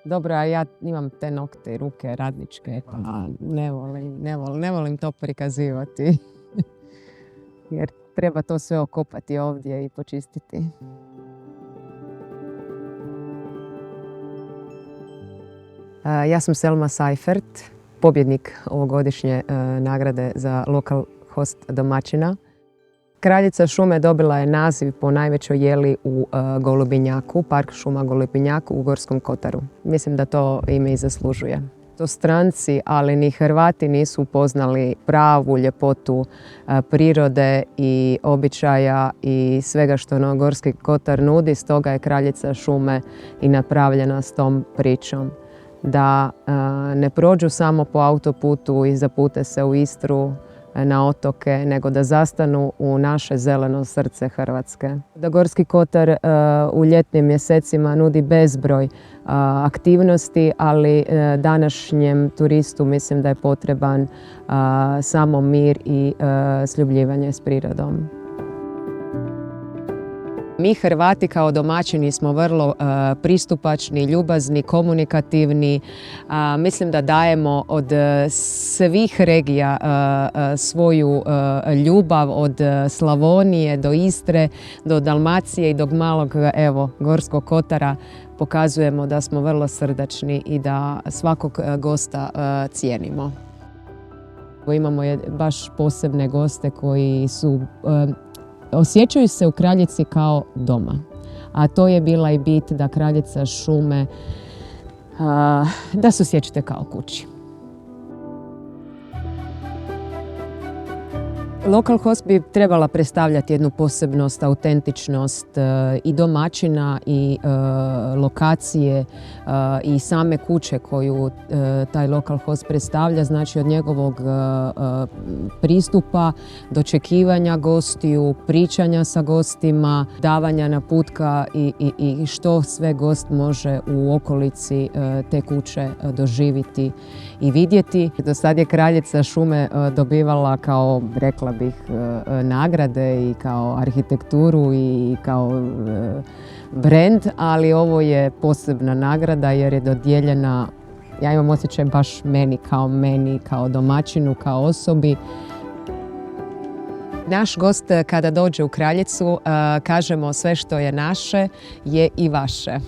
Dobro, a ja imam te nokte i ruke radničke, pa ne volim to prikazivati. Jer treba to sve okopati ovdje i počistiti. Ja sam Selma Seifert, pobjednik ovogodišnje nagrade za Local Host domaćina. Kraljica šume dobila je naziv po najvećoj jeli u Golubinjaku, Park šuma Golubinjak u Gorskom kotaru. Mislim da to ime i zaslužuje. To stranci, ali ni Hrvati nisu upoznali pravu ljepotu prirode i običaja i svega što Gorski kotar nudi, stoga je Kraljica šume i napravljena s tom pričom. Da ne prođu samo po autoputu i zapute se u Istru, na otoke, nego da zastanu u naše zeleno srce Hrvatske. Da Gorski kotar u ljetnim mjesecima nudi bezbroj aktivnosti, ali današnjem turistu mislim da je potreban samo mir i sljubljivanje s prirodom. Mi Hrvati kao domaćini smo vrlo pristupačni, ljubazni, komunikativni. Mislim da dajemo od svih regija svoju ljubav, od Slavonije do Istre, do Dalmacije i do malog Gorskog kotara. Pokazujemo da smo vrlo srdačni i da svakog gosta cijenimo. Imamo baš posebne goste koji su osjećaju se u Kraljici kao doma. A to je bila i bit da Kraljica šume, da se osjećate kao kući. Local Host bi trebala predstavljati jednu posebnost, autentičnost i domaćina i lokacije i same kuće koju taj Local Host predstavlja, znači od njegovog pristupa, dočekivanja gostiju, pričanja sa gostima, davanja naputka i što sve gost može u okolici te kuće doživjeti i vidjeti. Do sad je Kraljica šume dobivala kao, rekla bih, nagrade i kao arhitekturu i kao brand, ali ovo je posebna nagrada jer je dodijeljena, ja imam osjećaj, baš meni, kao domaćinu, kao osobi. Naš gost kada dođe u Kraljicu kažemo sve što je naše je i vaše.